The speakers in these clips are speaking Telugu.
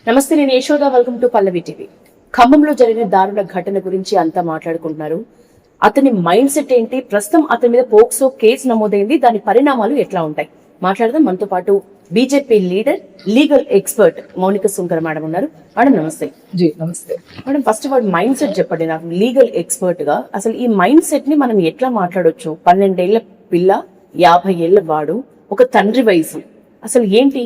నమస్తే, నేను Yashoda. Welcome to Pallavi TV. ఖమ్మంలో జరిగిన దారుణ ఘటన గురించి అంతా మాట్లాడుకుంటున్నారు. అతని మైండ్ సెట్ ఏంటి, ప్రస్తుతం అతని మీద పోక్సో కేసు నమోదైంది, దాని పరిణామాలు ఎట్లా ఉంటాయి మాట్లాడదాం. మనతో పాటు BJP leader, legal expert Mounika Sunkara madam ఉన్నారు. మేడం నమస్తే. జీ నమస్తే madam, first of all mind set చెప్పండి నాకు, లీగల్ ఎక్స్పర్ట్ గా అసలు ఈ మైండ్ సెట్ ని మనం ఎట్లా మాట్లాడొచ్చు? 12 ఏళ్ల పిల్ల, 50 ఏళ్ల వాడు, ఒక తండ్రి వయసు, అసలు ఏంటి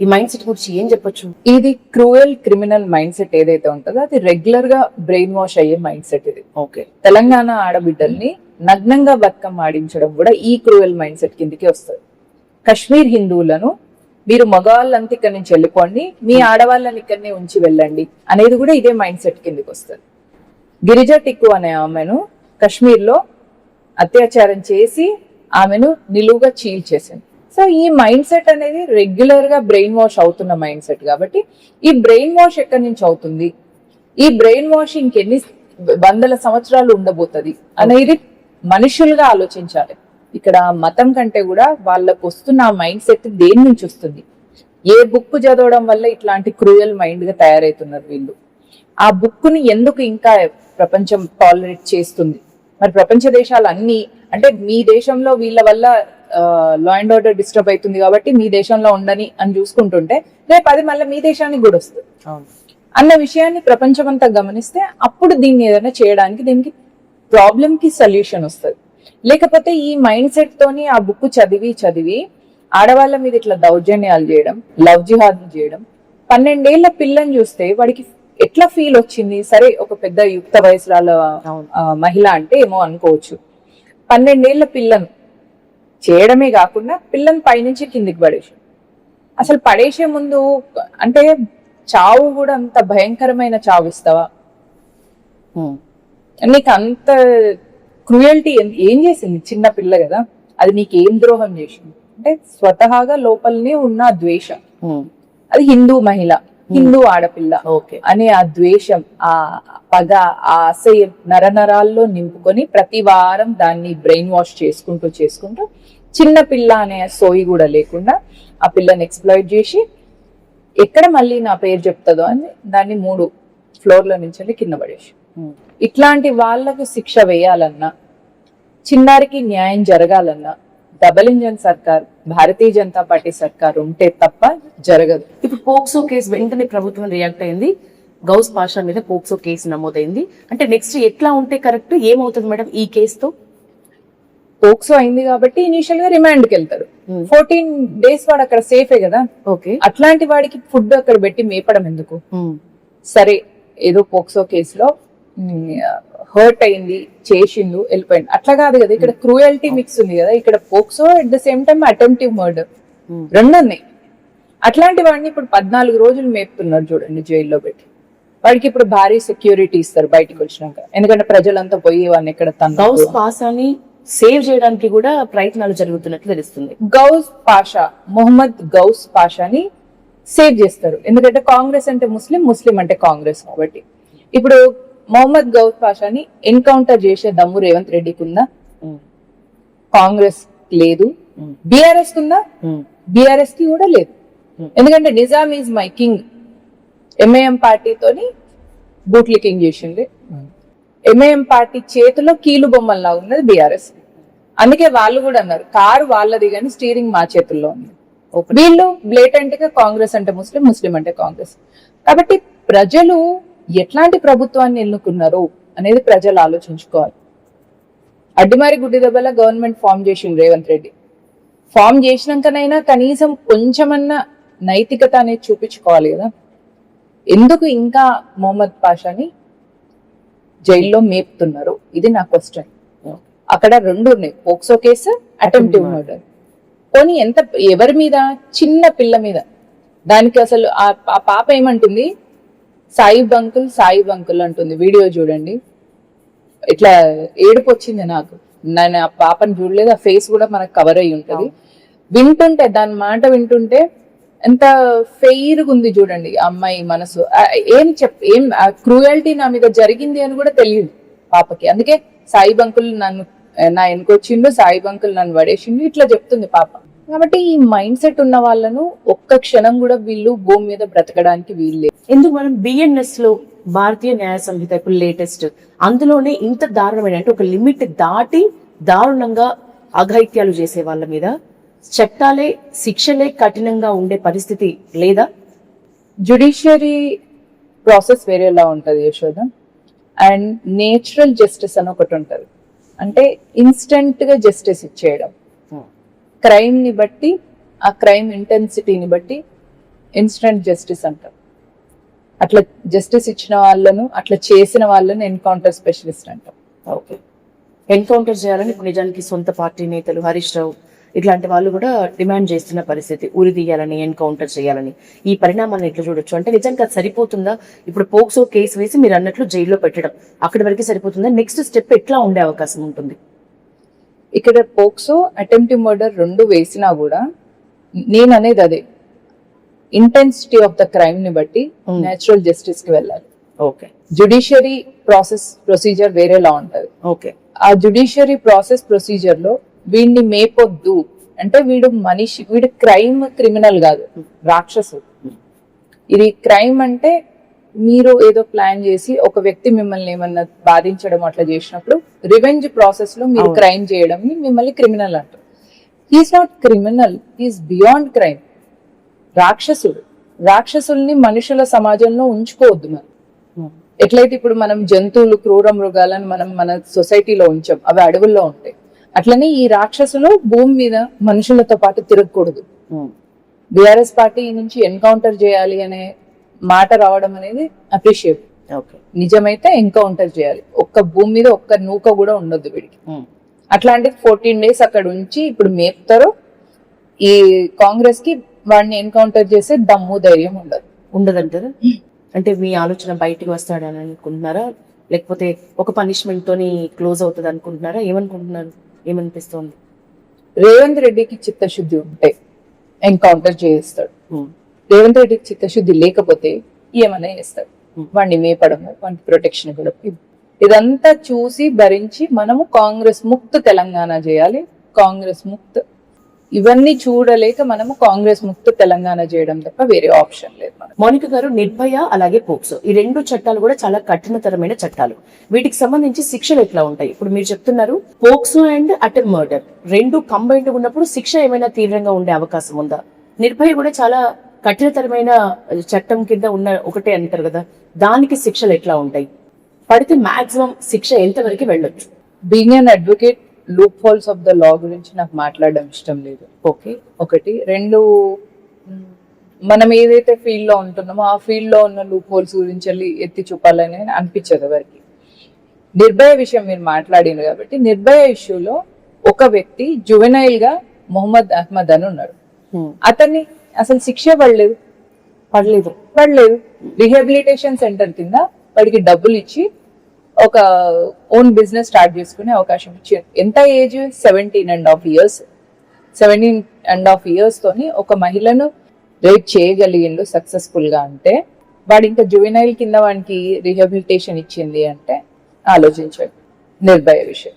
ఈ మైండ్ సెట్ గురించి ఏం చెప్పొచ్చు? ఇది క్రూయల్ క్రిమినల్ మైండ్ సెట్ ఏదైతే ఉంటుందో అది రెగ్యులర్ గా బ్రెయిన్ వాష్ అయ్యే మైండ్ సెట్ ఇది. ఓకే, తెలంగాణ ఆడబిడ్డల్ని నగ్నంగా బతుకమ్మ ఆడించడం కూడా ఈ క్రూయల్ మైండ్ సెట్ కిందకి వస్తుంది. కశ్మీర్ హిందువులను మీరు మగవాళ్ళంతా ఇక్కడి నుంచి వెళ్ళిపోండి, మీ ఆడవాళ్ళని ఇక్కడనే ఉంచి వెళ్ళండి అనేది కూడా ఇదే మైండ్ సెట్ కిందకి వస్తుంది. గిరిజా టిక్కు అనే ఆమెను కశ్మీర్ లో అత్యాచారం చేసి ఆమెను నిలువుగా చీల్చేసింది. సో ఈ మైండ్ సెట్ అనేది రెగ్యులర్ గా బ్రెయిన్ వాష్ అవుతున్న మైండ్ సెట్ కాబట్టి ఈ బ్రెయిన్ వాష్ ఎక్కడి నుంచి అవుతుంది, ఈ బ్రెయిన్ వాష్ ఇంకెన్ని వందల సంవత్సరాలు ఉండబోతుంది అనేది మనుషులుగా ఆలోచించాలి. ఇక్కడ మతం కంటే కూడా వాళ్ళకు వస్తున్న ఆ మైండ్ సెట్ దేని నుంచి వస్తుంది, ఏ బుక్ చదవడం వల్ల ఇట్లాంటి క్రూయల్ మైండ్ గా తయారవుతున్నారు వీళ్ళు, ఆ బుక్ ని ఎందుకు ఇంకా ప్రపంచం టాలరేట్ చేస్తుంది. మరి ప్రపంచ దేశాలు అన్ని అంటే మీ దేశంలో వీళ్ళ వల్ల లా అండ్ ఆర్డర్ డిస్టర్బ్ అవుతుంది కాబట్టి మీ దేశంలో ఉండని అని చూసుకుంటుంటే రేపు అది మళ్ళీ మీ దేశానికి కూడా వస్తుంది అన్న విషయాన్ని ప్రపంచం అంతా గమనిస్తే అప్పుడు దీన్ని ఏదైనా చేయడానికి దీనికి ప్రాబ్లం కి సొల్యూషన్ వస్తుంది. లేకపోతే ఈ మైండ్ సెట్ తోని ఆ బుక్ చదివి ఆడవాళ్ళ మీద ఇట్లా దౌర్జన్యాలు చేయడం, లవ్ జిహాద్ చేయడం. 12 ఏళ్ల పిల్లని చూస్తే వాడికి ఎట్లా ఫీల్ వచ్చింది? సరే, ఒక పెద్ద యుక్త వయసురాల మహిళ అంటే ఏమో అనుకోవచ్చు. 12 ఏళ్ల పిల్లను చేయడమే కాకుండా పిల్లని పైనుంచి కిందికి పడేసి, అసలు పడేసే ముందు అంటే చావు కూడా అంత భయంకరమైన చావు ఇస్తావా? నీకు అంత క్రూయల్టీ ఏం చేసింది? చిన్న పిల్ల కదా, అది నీకు ఏం ద్రోహం చేసింది? అంటే స్వతహాగా లోపలనే ఉన్న ద్వేషం, అది హిందూ మహిళ, హిందూ ఆడపిల్ల అనే ఆ ద్వేషం, ఆ పగ, ఆ అసహ్యం నరనరాల్లో నింపుకొని ప్రతి వారం దాన్ని బ్రెయిన్ వాష్ చేసుకుంటూ చిన్న పిల్ల అనే సోయి కూడా లేకుండా ఆ పిల్లని ఎక్స్ప్లాయిట్ చేసి ఎక్కడ మళ్ళీ నా పేరు చెప్తుందో అని దాన్ని 3 ఫ్లోర్ల నుంచి కింద పడేసి, ఇట్లాంటి వాళ్లకు శిక్ష వేయాలన్నా, చిన్నారికి న్యాయం జరగాలన్నా డబుల్ ఇంజన్ సర్కార్, భారతీయ జనతా పార్టీ సర్కార్ ఉంటే తప్ప జరగదు. ఇప్పుడు పోక్సో కేసు వెంటనే ప్రభుత్వం రియాక్ట్ అయింది, గౌస్ పాషా మీద పోక్సో కేసు నమోదైంది. అంటే నెక్స్ట్ ఎట్లా ఉంటే కరెక్ట్, ఏమవుతుంది మేడం ఈ కేసుతో? పోక్సో అయింది కాబట్టి ఇనిషియల్ గా రిమాండ్ కి వెళ్తారు. 14 days వాడు అక్కడ సేఫే కదా. ఓకే, అట్లాంటి వాడికి ఫుడ్ అక్కడ పెట్టి మేపడం ఎందుకు? సరే, ఏదో పోక్సో కేసులో హర్ట్ అయింది, చేసిండు, వెళ్ళిపోయింది, అట్లా కాదు కదా. ఇక్కడ క్రూయల్టీ మిక్స్ ఉంది కదా. ఇక్కడ POCSO at the same time attentive murder రెండు ఉన్నాయి. అట్లాంటి వాడిని ఇప్పుడు 14 రోజులు మేపుతున్నారు చూడండి జైల్లో పెట్టి. వాడికి ఇప్పుడు భారీ సెక్యూరిటీ ఇస్తారు బయటకు వచ్చినాక, ఎందుకంటే ప్రజలంతా పోయి వాడిని ఎక్కడ గౌస్ పాషాని సేవ్ చేయడానికి కూడా ప్రయత్నాలు జరుగుతున్నట్లు తెలుస్తుంది. గౌస్ పాషా, మొహమ్మద్ గౌస్ పాషాని సేవ్ చేస్తారు, ఎందుకంటే కాంగ్రెస్ అంటే ముస్లిం, ముస్లిం అంటే కాంగ్రెస్ కాబట్టి. ఇప్పుడు మొహమ్మద్ గౌస్ పాషాని ఎన్కౌంటర్ చేసే దమ్ము రేవంత్ రెడ్డికి ఉందా? కాంగ్రెస్ లేదు. బీఆర్ఎస్ ఉందా? బీఆర్ఎస్ కి కూడా లేదు. ఎందుకంటే Nizam is my king MIM పార్టీతోని బూట్లికింగ్ చేసింది. ఎంఐఎం పార్టీ చేతిలో కీలు బొమ్మల్లా ఉన్నది బీఆర్ఎస్. అందుకే వాళ్ళు కూడా అన్నారు కారు వాళ్ళది కానీ స్టీరింగ్ మా చేతుల్లో ఉంది. వీళ్ళు బ్లేటెంట్ గా కాంగ్రెస్ అంటే ముస్లిం, ముస్లిం అంటే కాంగ్రెస్. కాబట్టి ప్రజలు ఎట్లాంటి ప్రభుత్వాన్ని ఎన్నుకున్నారు అనేది ప్రజలు ఆలోచించుకోవాలి. అడ్డిమారి గుడ్డి దెబ్బల గవర్నమెంట్ ఫామ్ చేసిండు రేవంత్ రెడ్డి. ఫామ్ చేసినాకనైనా కనీసం కొంచెమన్నా నైతికత అనేది చూపించుకోవాలి కదా. ఎందుకు ఇంకా మొహమ్మద్ పాషాని జైల్లో మేపుతున్నారు? ఇది నా క్వశ్చన్. అక్కడ 2 ఉన్నాయి, పోక్సో కేసు, అటెంప్టివ్ మర్డర్. పోనీ ఎవరి మీద? చిన్న పిల్ల మీద. దానికి అసలు ఆ పాప ఏమంటుంది? సాయిబ్ అంకుల్ అంటుంది. వీడియో చూడండి, ఇట్లా ఏడుపు వచ్చింది నాకు. నేను ఆ పాపను చూడలేదు, ఆ ఫేస్ కూడా మనకు కవర్ అయి ఉంటది. వింటుంటే, దాని మాట వింటుంటే ఎంత ఫెయిర్గా ఉంది చూడండి అమ్మాయి మనసు. ఏం క్రూయల్టీ నా మీద జరిగింది అని కూడా తెలియదు పాపకి. అందుకే సాయిబ్ అంకుల్ నా వెనుకొచ్చిండు, సాయిబ్ అంకుల్ నన్ను పడేసిండు ఇట్లా చెప్తుంది పాప. కాబట్టి ఈ మైండ్ సెట్ ఉన్న వాళ్ళను ఒక్క క్షణం కూడా వీళ్ళు భూమి మీద బ్రతకడానికి వీల్లేదు. ఎందుకు మనం బిఎన్ఎస్ లో భారతీయ న్యాయ సంహిత ఇప్పుడు లేటెస్ట్ అందులోనే ఇంత దారుణమైన అంటే ఒక లిమిట్ దాటి దారుణంగా అఘాయిత్యాలు చేసే వాళ్ళ మీద చట్టాలే శిక్షలే కఠినంగా ఉండే పరిస్థితి లేదా? జ్యుడిషియరీ ప్రాసెస్ వేరేలా ఉంటది యశోద, అండ్ నేచురల్ జస్టిస్ అని ఒకటి ఉంటది. అంటే ఇన్స్టెంట్ గా జస్టిస్ ఇచ్చేయడం, క్రైమ్ ని బట్టి ఆ క్రైమ్ ఇంటెన్సిటీని బట్టి ఇన్స్టెంట్ జస్టిస్ అంటారు. అట్లా జస్టిస్ ఇచ్చిన వాళ్ళను, అట్లా చేసిన వాళ్ళను ఎన్కౌంటర్ స్పెషలిస్ట్ అంటారు. ఓకే, ఎన్కౌంటర్ చేయాలని ఇప్పుడు నిజానికి సొంత పార్టీ నేతలు హరీష్ రావు ఇట్లాంటి వాళ్ళు కూడా డిమాండ్ చేస్తున్న పరిస్థితి, ఉరి తీయాలని, ఎన్కౌంటర్ చేయాలని. ఈ పరిణామాన్ని ఎట్లా చూడొచ్చు? అంటే నిజంగా అది సరిపోతుందా? ఇప్పుడు పోక్సో కేసు వేసి మీరు అన్నట్లు జైల్లో పెట్టడం అక్కడి వరకు సరిపోతుందా? నెక్స్ట్ స్టెప్ ఎట్లా ఉండే అవకాశం ఉంటుంది? ఇక్కడ పోక్సో, అటెంప్టివ్ మర్డర్ రెండు వేసినా కూడా నేను అనేది అదే, ఇంటెన్సిటీ ఆఫ్ ద క్రైమ్ ని బట్టి నేచురల్ జస్టిస్ కి వెళ్ళాలి. ఓకే, జ్యుడిషియరీ ప్రాసెస్ ప్రొసీజర్ వేరేలా ఉంటది. ఓకే, ఆ జ్యుడిషియరీ ప్రాసెస్ ప్రొసీజర్ లో వీడిని మేపొద్దు అంటే వీడు క్రైమ్ క్రిమినల్ కాదు, రాక్షసుడు. ఇది క్రైమ్ అంటే మీరు ఏదో ప్లాన్ చేసి ఒక వ్యక్తి మిమ్మల్ని ఏమన్నా బాధించడం అట్లా చేసినప్పుడు రివెంజ్ ప్రాసెస్ లో మీరు క్రైమ్ చేయడం మిమ్మల్ని క్రిమినల్ అంటారు. He's not criminal, he's beyond crime. రాక్షసుల్ని మనుషుల సమాజంలో ఉంచుకోవద్దు. మనం ఎట్లయితే ఇప్పుడు మనం జంతువులు, క్రూర మృగాలను మనం మన సొసైటీలో ఉంచాం, అవి అడవుల్లో ఉంటాయి. అట్లనే ఈ రాక్షసులు భూమి మీద మనుషులతో పాటు తిరగకూడదు. బిఆర్ఎస్ పార్టీ నుంచి ఎన్కౌంటర్ చేయాలి అనే మాట రావడం అనేది అప్రిషియేట్. నిజమైతే ఎన్కౌంటర్ చేయాలి. ఒక్క భూమి మీద ఒక్క నూక కూడా ఉండొద్దు వీడికి. అట్లాంటిది 14 days అక్కడ ఉంచి ఇప్పుడు మేపుతారు. ఈ కాంగ్రెస్ కి వాడిని ఎన్కౌంటర్ చేసే దమ్ము ధైర్యం ఉండదంటారు. అంటే మీ ఆలోచన బయటకు వస్తాడని అనుకుంటున్నారా, లేకపోతే ఒక పనిష్మెంట్ తోని క్లోజ్ అవుతుంది అనుకుంటున్నారా? ఏమనుకుంటున్నారు? ఏమనిపిస్తోంది? రేవంత్ రెడ్డికి చిత్తశుద్ధి ఉంటే ఎన్కౌంటర్ చేస్తాడు. రేవంత్ రెడ్డికి చిత్తశుద్ధి లేకపోతే ఏమైనా చేస్తాడు. వాడిని మేపడము, వాడి ప్రొటెక్షన్ కూడా. ఇదంతా చూసి భరించి మనము కాంగ్రెస్ ముక్త తెలంగాణ చేయాలి. కాంగ్రెస్ ముక్త ఇవన్నీ చూడలేక మనము కాంగ్రెస్ ముక్త తెలంగాణ చేయడం తప్ప వేరే ఆప్షన్ లేదు. మౌనిక గారు, నిర్భయ అలాగే పోక్సో ఈ రెండు చట్టాలు కూడా చాలా కఠినతరమైన చట్టాలు. వీటికి సంబంధించి శిక్షలు ఎట్లా ఉంటాయి? ఇప్పుడు మీరు చెప్తున్నారు పోక్సో అండ్ అటెంప్ట్ మర్డర్ రెండు కంబైన్డ్ ఉన్నప్పుడు శిక్ష ఏమైనా తీవ్రంగా ఉండే అవకాశం ఉందా? నిర్భయ కూడా చాలా కఠినతరమైన చట్టం కింద ఉన్న ఒకటే అంటారు కదా, దానికి శిక్షలు ఎట్లా ఉంటాయి? పడితే మాక్సిమం శిక్ష ఎంతవరకు వెళ్ళొచ్చు? Being an advocate, loop holes of the law గురించి నాకు మాట్లాడడం ఇష్టం లేదు. ఓకే, ఒకటి. రెండు, మనం ఏదైతే ఫీల్డ్ లో ఉంటున్నామో ఆ ఫీల్డ్ లో ఉన్న లూప్ హోల్స్ గురించి వెళ్ళి ఎత్తి చూపాలని అనిపించదు ఎవరికి. నిర్భయ విషయం మీరు మాట్లాడింది కాబట్టి, నిర్భయ ఇష్యూలో ఒక వ్యక్తి జువెనైల్ గా మొహమ్మద్ అహ్మద్ అని ఉన్నాడు. అతన్ని అసలు శిక్ష పడలేదు. రిహాబిలిటేషన్ సెంటర్ కింద వాడికి డబ్బులు ఇచ్చి ఒక ఓన్ బిజినెస్ స్టార్ట్ చేసుకునే అవకాశం ఇచ్చారు. ఎంత ఏజ్? 17.5 years. 17.5 years తోని ఒక మహిళను రేప్ చేయగలిగిండు సక్సెస్ఫుల్ గా. అంటే వాడు ఇంకా జువెనైల్ కింద వాడికి రిహాబిలిటేషన్ ఇచ్చింది అంటే ఆలోచించండి. నిర్భయ విషయం.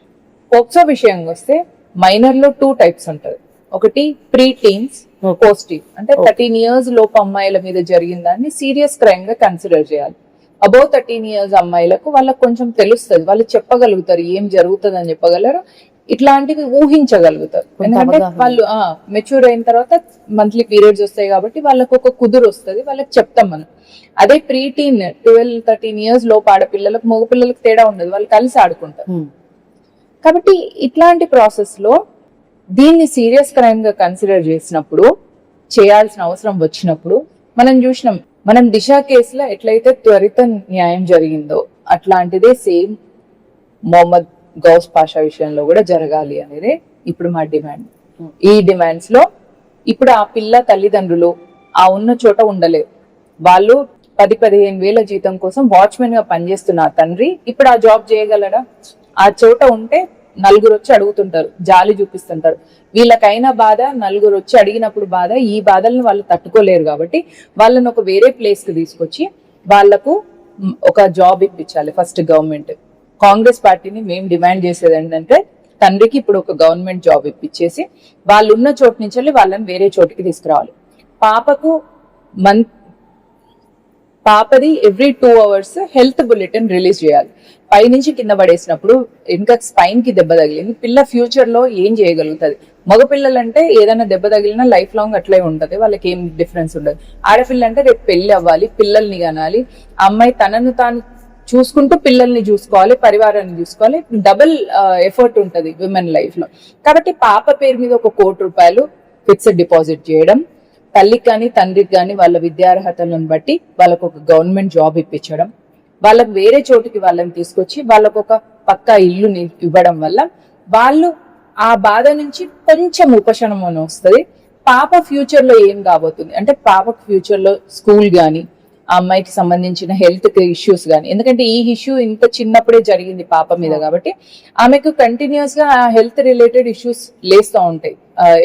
పోక్సో విషయంగా వస్తే మైనర్ లో 2 types ఉంటది. ఒకటి ప్రీ టీన్స్, పోస్ట్ టీన్. అంటే 13 years లోపు అమ్మాయిల మీద జరిగిన దాన్ని సీరియస్ క్రైమ్ గా కన్సిడర్ చేయాలి. అబౌవ్ 13 years అమ్మాయిలకు వాళ్ళకి కొంచెం తెలుస్తుంది, వాళ్ళు చెప్పగలుగుతారు, ఏం జరుగుతుంది అని చెప్పగలరు, ఇట్లాంటివి ఊహించగలుగుతారు. ఎందుకంటే వాళ్ళు మెచ్యూర్ అయిన తర్వాత మంత్లీ పీరియడ్స్ వస్తాయి కాబట్టి వాళ్ళకు ఒక కుదురు వస్తుంది, వాళ్ళకి చెప్తాం మనం. అదే ప్రీ టీన్ 12-13 years లోపు ఆడపిల్లలకు మగపిల్లలకు తేడా ఉండదు, వాళ్ళు కలిసి ఆడుకుంటారు. కాబట్టి ఇట్లాంటి ప్రాసెస్ లో దీన్ని సీరియస్ క్రైమ్ గా కన్సిడర్ చేసినప్పుడు, చేయాల్సిన అవసరం వచ్చినప్పుడు, మనం చూసినాం, మనం దిశ కేసులో ఎట్లయితే త్వరిత న్యాయం జరిగిందో అట్లాంటిదే సేమ్ మొహమ్మద్ గౌస్ పాషా విషయంలో కూడా జరగాలి అనేది ఇప్పుడు మా డిమాండ్. ఈ డిమాండ్స్ లో ఇప్పుడు ఆ పిల్ల తల్లిదండ్రులు ఆ ఉన్న చోట ఉండలేరు. వాళ్ళు 10-15 వేల జీతం కోసం వాచ్మెన్ గా పనిచేస్తున్న తండ్రి ఇప్పుడు ఆ జాబ్ చేయగలడా? ఆ చోట ఉంటే నలుగురు వచ్చి అడుగుతుంటారు, జాలి చూపిస్తుంటారు. వీళ్ళకైనా బాధ, నలుగురు వచ్చి అడిగినప్పుడు బాధ, ఈ బాధలను వాళ్ళు తట్టుకోలేరు కాబట్టి వాళ్ళని ఒక వేరే ప్లేస్ కి తీసుకొచ్చి వాళ్లకు ఒక జాబ్ ఇప్పించాలి ఫస్ట్ గవర్నమెంట్. కాంగ్రెస్ పార్టీని మేము డిమాండ్ చేసేది ఏంటంటే తండ్రికి ఇప్పుడు ఒక గవర్నమెంట్ జాబ్ ఇప్పించేసి వాళ్ళు ఉన్న చోటు నుంచి వెళ్ళి వాళ్ళని వేరే చోటుకి తీసుకురావాలి. పాపది every 2 hours health bulletin release చేయాలి. పైనుంచి కింద పడేసినప్పుడు ఇంకా స్పైన్ కి దెబ్బ తగిలింది, పిల్ల ఫ్యూచర్ లో ఏం చేయగలుగుతుంది? మగపిల్లలంటే ఏదైనా దెబ్బ తగిలినా లైఫ్ లాంగ్ అట్లే ఉంటది, వాళ్ళకి ఏం డిఫరెన్స్ ఉండదు. ఆడపిల్ల అంటే రేపు పెళ్లి అవ్వాలి, పిల్లల్ని కనాలి, అమ్మాయి తనను తాను చూసుకుంటూ పిల్లల్ని చూసుకోవాలి, పరివారాన్ని చూసుకోవాలి. డబుల్ ఎఫర్ట్ ఉంటది విమెన్ లైఫ్ లో. కాబట్టి పాప పేరు మీద ఒక ₹1,00,00,000 ఫిక్స్డ్ డిపాజిట్ చేయడం, తల్లికి కానీ తండ్రికి కానీ వాళ్ళ విద్యార్హతలను బట్టి వాళ్ళకు ఒక గవర్నమెంట్ జాబ్ ఇప్పించడం, వాళ్ళకి వేరే చోటుకి వాళ్ళని తీసుకొచ్చి వాళ్ళకు ఒక పక్కా ఇల్లుని ఇవ్వడం వల్ల వాళ్ళు ఆ బాధ నుంచి కొంచెం ఉపశమనం వస్తుంది. పాప ఫ్యూచర్ లో ఏం కాబోతుంది అంటే పాపకు ఫ్యూచర్ లో స్కూల్ గానీ, ఆ అమ్మాయికి సంబంధించిన హెల్త్ ఇష్యూస్ కానీ, ఎందుకంటే ఈ ఇష్యూ ఇంత చిన్నప్పుడే జరిగింది పాప మీద కాబట్టి ఆమెకు కంటిన్యూస్ గా హెల్త్ రిలేటెడ్ ఇష్యూస్ లేస్తూ ఉంటాయి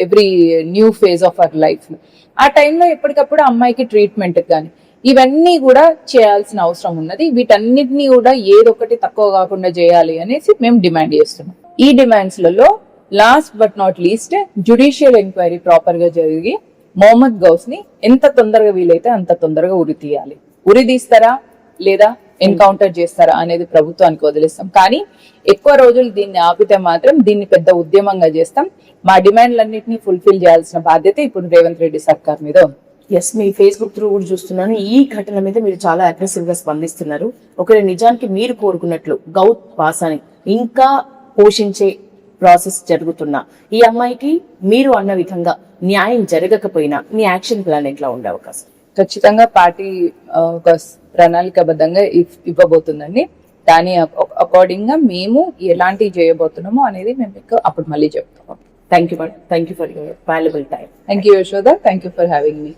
every new phase of our life లో. ఆ టైంలో ఎప్పటికప్పుడు అమ్మాయికి ట్రీట్మెంట్ కానీ ఇవన్నీ కూడా చేయాల్సిన అవసరం ఉన్నది. వీటన్నిటిని కూడా ఏదొకటి తక్కువ కాకుండా చేయాలి అనేసి మేము డిమాండ్ చేస్తున్నాం. ఈ డిమాండ్స్ లలో last but not least judicial enquiry proper గా జరిగి మొహమ్మద్ గౌస్ ని ఎంత తొందరగా వీలైతే అంత తొందరగా ఉరి తీయాలి. ఉరి తీస్తారా లేదా ఎన్కౌంటర్ చేస్తారా అనేది ప్రభుత్వానికి వదిలేస్తాం, కానీ ఎక్కువ రోజులు దీన్ని ఆపితే మాత్రం దీన్ని పెద్ద ఉద్యమంగా చేస్తాం. మా డిమాండ్లన్నింటినీ ఫుల్ఫిల్ చేయాల్సిన బాధ్యత ఇప్పుడు రేవంత్ రెడ్డి సర్కార్ మీద ఉంది. ఎస్, మీ ఫేస్బుక్ త్రూ కూడా చూస్తున్నాను, ఈ ఘటన మీద మీరు చాలా అగ్రెసివ్ గా స్పందిస్తున్నారు. ఒకవేళ నిజానికి మీరు కోరుకున్నట్లు గౌత్ వాసాని ఇంకా పోషించే ప్రాసెస్ జరుగుతున్నా ఈ అమ్మాయికి మీరు అన్న విధంగా న్యాయం జరగకపోయినా మీ యాక్షన్ ప్లాన్ ఎట్లా ఉండే అవకాశం? ఖచ్చితంగా పార్టీ ఒక ప్రణాళికబద్ధంగా ఇవ్వబోతుందండి. దాని అకార్డింగ్ గా మేము ఎలాంటివి చేయబోతున్నామో అనేది మేము మీకు అప్పుడు మళ్ళీ చెప్తాం. Thank you for your valuable time. Thank you Yashoda, thank you for having me.